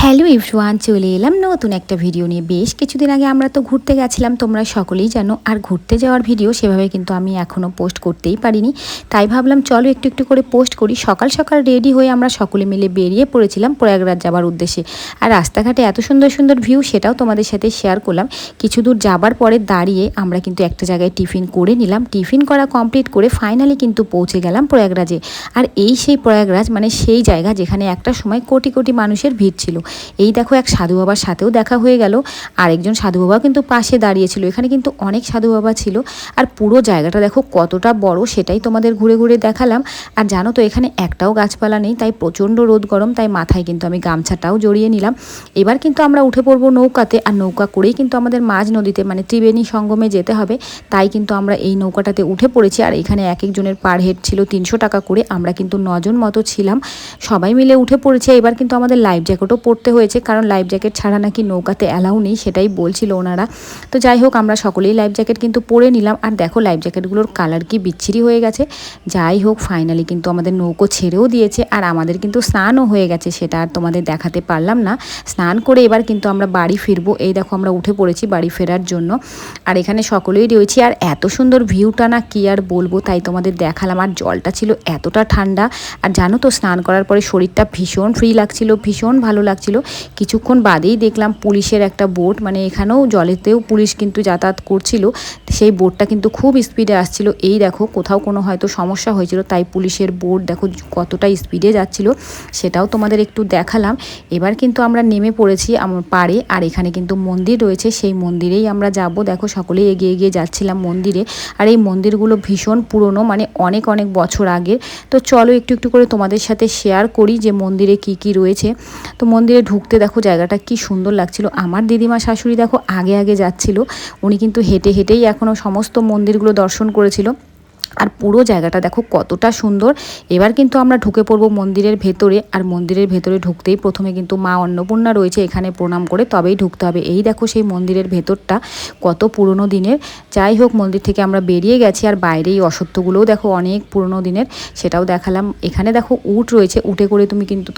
Hello everyone, চলে এলাম নতুন একটা ভিডিও নিয়ে। বেশ কিছুদিন আগে আমরা তো ঘুরতে গেছিলাম, তোমরা সকলেই জানো। আর ঘুরতে যাওয়ার ভিডিও সেভাবে কিন্তু আমি এখনও পোস্ট করতেই পারিনি, তাই ভাবলাম চলো একটু একটু করে পোস্ট করি। সকাল সকাল রেডি হয়ে আমরা সকলে মিলে বেরিয়ে পড়েছিলাম প্রয়াগরাজ যাবার উদ্দেশ্যে। আর রাস্তাঘাটে এত সুন্দর সুন্দর ভিউ, সেটাও তোমাদের সাথে শেয়ার করলাম। কিছু দূর যাবার পরে দাঁড়িয়ে আমরা কিন্তু একটা জায়গায় টিফিন করে নিলাম। টিফিন করা কমপ্লিট করে ফাইনালি কিন্তু পৌঁছে গেলাম প্রয়াগরাজে। আর এই সেই প্রয়াগরাজ, মানে সেই জায়গা যেখানে একটা সময় কোটি কোটি মানুষের ভিড় ছিল। এই দেখো, এক সাধু বাবার সাথেও দেখা হয়ে গেল। আরেকজন সাধু বাবা কিন্তু পাশে দাঁড়িয়েছিল। এখানে কিন্তু অনেক সাধু বাবা ছিল। আর পুরো জায়গাটা দেখো কতটা বড়, সেটাই তোমাদের ঘুরে ঘুরে দেখালাম। আর জানো তো, এখানে একটাও গাছপালা নেই, তাই প্রচণ্ড রোদ গরম, তাই মাথায় কিন্তু আমি গামছাটাও জড়িয়ে নিলাম। এবার কিন্তু আমরা উঠে পড়বো নৌকাতে। আর নৌকা করেই কিন্তু আমাদের মাঝ নদীতে, মানে ত্রিবেণী সঙ্গমে যেতে হবে। তাই কিন্তু আমরা এই নৌকাটাতে উঠে পড়েছি। আর এখানে এক একজনের পার হেড ছিল 300 টাকা করে। আমরা কিন্তু 9 জন মতো ছিলাম, সবাই মিলে উঠে পড়েছে। এবার কিন্তু আমাদের লাইফ জ্যাকেটও পরতে হয়েছে, কারণ লাইফ জ্যাকেট ছাড়া নাকি নৌকাতে অ্যালাউ নেই, সেটাই বলছিল ওনারা। তো যাই হোক, আমরা সকলেই লাইফ জ্যাকেট কিন্তু পরে নিলাম। আর দেখো লাইফ জ্যাকেটগুলোর কালার কি বিচ্ছিরি হয়ে গেছে। যাই হোক, ফাইনালি কিন্তু আমাদের নৌকো ছেড়েও দিয়েছে। আর আমাদের কিন্তু স্নানও হয়ে গেছে, সেটা আর তোমাদের দেখাতে পারলাম না। স্নান করে এবার কিন্তু আমরা বাড়ি ফিরবো। এই দেখো, আমরা উঠে পড়েছি বাড়ি ফেরার জন্য। আর এখানে সকলেই রয়েছি। আর এত সুন্দর ভিউটা না কি আর বলবো, তাই তোমাদের দেখালাম। আর জলটা ছিল এতটা ঠান্ডা। আর জানো তো, স্নান করার পরে শরীরটা ভীষণ ফ্রি লাগছিল, ভীষণ ভালো লাগছিল। কিছুক্ষণ বাদেই দেখলাম পুলিশের একটা বোট, মানে এখানেও জলেতেও পুলিশ কিন্তু যাতায়াত করছিল। সেই বোটটা কিন্তু খুব স্পিডে আসছিল। এই দেখো, কোথাও কোনো হয়তো সমস্যা হয়েছিল, তাই পুলিশের বোট দেখো কতটা স্পিডে যাচ্ছিল, সেটাও তোমাদের একটু দেখালাম। এবার কিন্তু আমরা নেমে পড়েছি আমার পাড়ে। আর এখানে কিন্তু মন্দির রয়েছে, সেই মন্দিরেই আমরা যাব। দেখো সকলেই এগিয়ে এগিয়ে যাচ্ছিলাম মন্দিরে। আর এই মন্দিরগুলো ভীষণ পুরনো, মানে অনেক অনেক বছর আগের। তো চলো একটু একটু করে তোমাদের সাথে শেয়ার করি যে মন্দিরে কি কি রয়েছে। তো মন্দিরে ঢুকতে দেখো জায়গাটা কি সুন্দর লাগছিল। আমার দিদিমা শাশুড়ি দেখো আগে আগে যাচ্ছিল, উনি কিন্তু হেঁটে হেঁটেই এখনও সমস্ত মন্দিরগুলো দর্শন করেছিল। আর পুরো জায়গাটা দেখো কতটা সুন্দর। এবার কিন্তু আমরা ঢুকে পড়বো মন্দিরের ভেতরে। আর মন্দিরের ভেতরে ঢুকতেই প্রথমে কিন্তু মা অন্নপূর্ণা রয়েছে, এখানে প্রণাম করে তবেই ঢুকতে হবে। এই দেখো সেই মন্দিরের ভেতরটা কত পুরনো দিনের। যাই হোক, মন্দির থেকে আমরা বেরিয়ে গেছি। আর বাইরেই অশ্বত্থগুলোও দেখো অনেক পুরনো দিনের, সেটাও দেখালাম। এখানে দেখো উট রয়েছে, উটে করে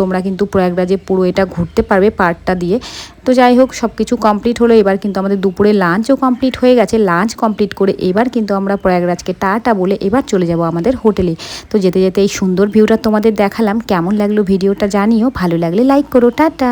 তোমরা কিন্তু প্রয়াগরাজে পুরো এটা ঘুরতে পারবে পার্কটা দিয়ে। তো যাই হোক, সব কিছু কমপ্লিট হলো। এবার কিন্তু আমাদের দুপুরে লাঞ্চও কমপ্লিট হয়ে গেছে। লাঞ্চ কমপ্লিট করে এবার কিন্তু আমরা প্রয়াগরাজকে টাটা বলে এবার চলে যাব আমাদের হোটেলে। তো যেতে যেতে এই সুন্দর ভিউটা তোমাদের দেখালাম। কেমন লাগলো ভিডিওটা জানিও, ভালো লাগলে লাইক করো। টাটা।